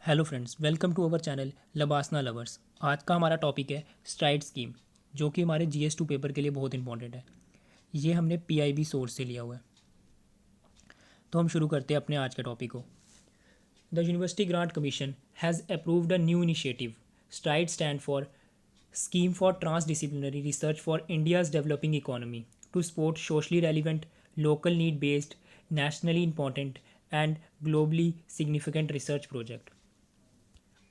Hello friends, welcome to our channel LBSNAA lovers. आज का हमारा टॉपिक है स्ट्राइड स्कीम, जो कि हमारे GS2 पेपर के लिए बहुत इंपॉर्टेंट है। ये हमने PIB सोर्स से लिया हुआ है। तो हम शुरू करते हैं अपने आज के टॉपिक को। The University Grant Commission has approved a new initiative. STRIDE stand for scheme for transdisciplinary research for India's developing economy to support socially relevant, local need based, nationally important and globally significant research project.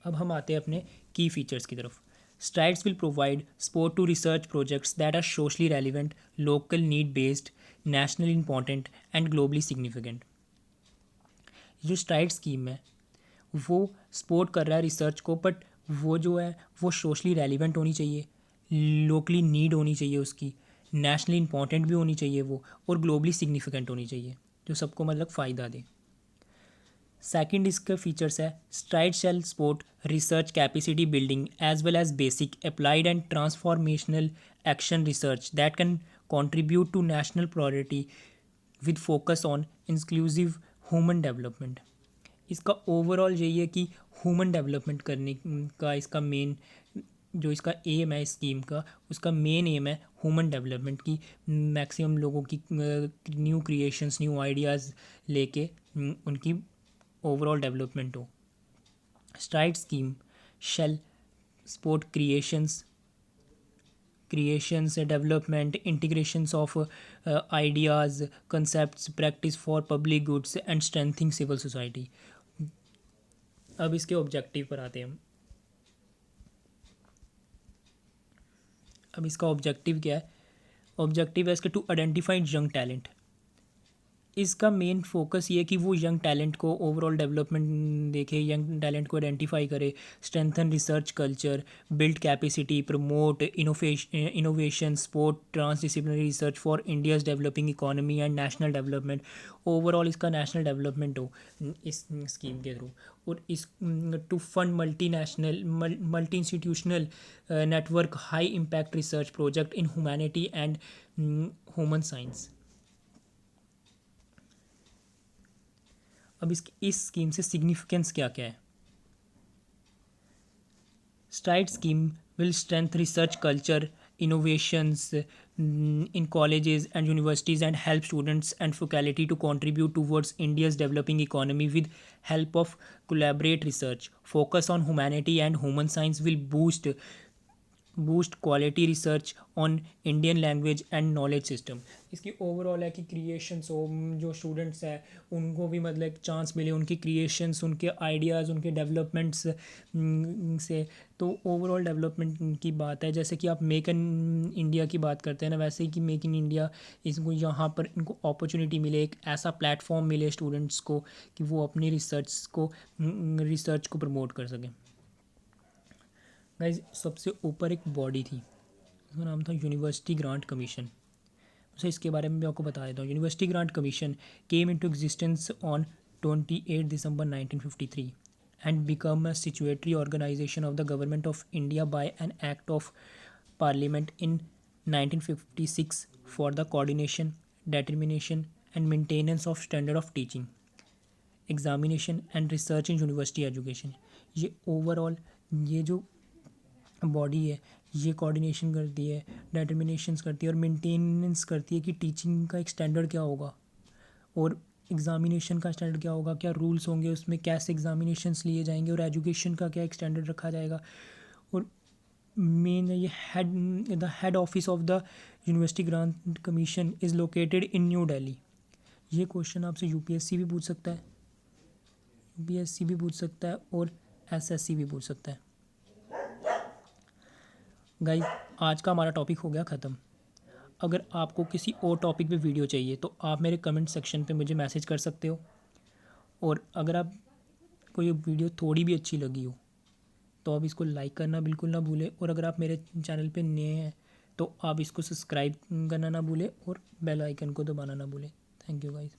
अब हम आते हैं अपने की features की तरफ। STRIDEs will provide support to research projects that are socially relevant, local need based, nationally important and globally significant. जो STRIDE scheme है वो सपोर्ट कर रहा है रिसर्च को, बट वो जो है वो सोशली रेलिवेंट होनी चाहिए, लोकली नीड होनी चाहिए उसकी, नेशनली इंपॉर्टेंट भी होनी चाहिए वो, और ग्लोबली सिग्निफिकेंट होनी चाहिए, जो सबको मतलब फ़ायदा दे। सेकंड इसका फीचर्स है STRIDE shall support research capacity building as well as basic applied and transformational action research that can contribute to national priority with focus on inclusive human development. इसका ओवरऑल यही है कि ह्यूमन डेवलपमेंट करने का इसका main जो इसका M है इस स्कीम का, उसका मेन एम है ह्यूमन डेवलपमेंट की, मैक्सिमम लोगों की न्यू क्रिएशंस, न्यू आइडियाज़ लेके उनकी ओवरऑल डेवलपमेंट हो। STRIDE scheme shall support creations development integrations of ideas concepts practice for public goods and strengthening civil society। अब इसके ऑब्जेक्टिव पर आते हैं हम। अब इसका ऑब्जेक्टिव क्या है? ऑब्जेक्टिव है इसके टू आइडेंटिफाई यंग टैलेंट। इसका मेन फोकस ये है कि वो यंग टैलेंट को ओवरऑल डेवलपमेंट देखे, यंग टैलेंट को आइडेंटिफाई करे, strengthen research culture, build capacity, promote innovation, support transdisciplinary research for India's developing economy and national development. Overall इसका नेशनल डेवलपमेंट हो इस स्कीम के थ्रू। और इस to fund multi institutional network high impact research project in humanity and human science. अब इसकी इस scheme से सिग्निफिकेंस क्या क्या है? STRIDE scheme will strength research culture innovations in colleges and universities and help students and faculty to contribute towards India's developing economy with help of collaborate research. Focus on humanity and human science will boost quality research on Indian language and knowledge system. इसकी overall है कि creations हो, जो students हैं उनको भी मतलब एक चांस मिले, उनकी क्रिएशंस, उनके आइडियाज़, उनके डेवलपमेंट्स से। तो ओवरऑल डेवलपमेंट की बात है, जैसे कि आप मेक इन इंडिया की बात करते हैं ना, वैसे ही कि मेक इन इंडिया इसको यहाँ पर इनको अपॉर्चुनिटी मिले, एक ऐसा प्लेटफॉर्म मिले स्टूडेंट्स को कि वो अपनी रिसर्च को प्रमोट कर सकें। गाइस, सबसे ऊपर एक बॉडी थी, उसका नाम था यूनिवर्सिटी ग्रांट कमीशन। उसे इसके बारे में भी आपको बता देता हूँ। University Grant Commission came into existence on 28 December 1953 and become a statutory organisation of the government of India by an act of parliament in 1956 for the coordination, determination and maintenance of standard of teaching, examination and research in university education. ये overall ये जो body है ये coordination करती है, डिटर्मिनेशंस करती है और मेंटेनेंस करती है कि टीचिंग का एक स्टैंडर्ड क्या होगा और एग्जामिनेशन का स्टैंडर्ड क्या होगा, क्या रूल्स होंगे उसमें, कैसे एग्जामिनेशंस लिए जाएंगे और एजुकेशन का क्या एक स्टैंडर्ड रखा जाएगा। और मेन ये head office of the University Grant commission is located in new Delhi. ये क्वेश्चन आपसे यूपीएससी भी पूछ सकता है, यूपीएससी भी पूछ सकता है और एसएससी भी पूछ सकता है। गाइस, आज का हमारा टॉपिक हो गया ख़त्म। अगर आपको किसी और टॉपिक पे वीडियो चाहिए तो आप मेरे कमेंट सेक्शन पे मुझे मैसेज कर सकते हो। और अगर आप को ये वीडियो थोड़ी भी अच्छी लगी हो तो आप इसको लाइक करना बिल्कुल ना भूलें। और अगर आप मेरे चैनल पे नए हैं तो आप इसको सब्सक्राइब करना ना भूलें और बेल आइकन को दबाना ना भूलें। Thank you guys.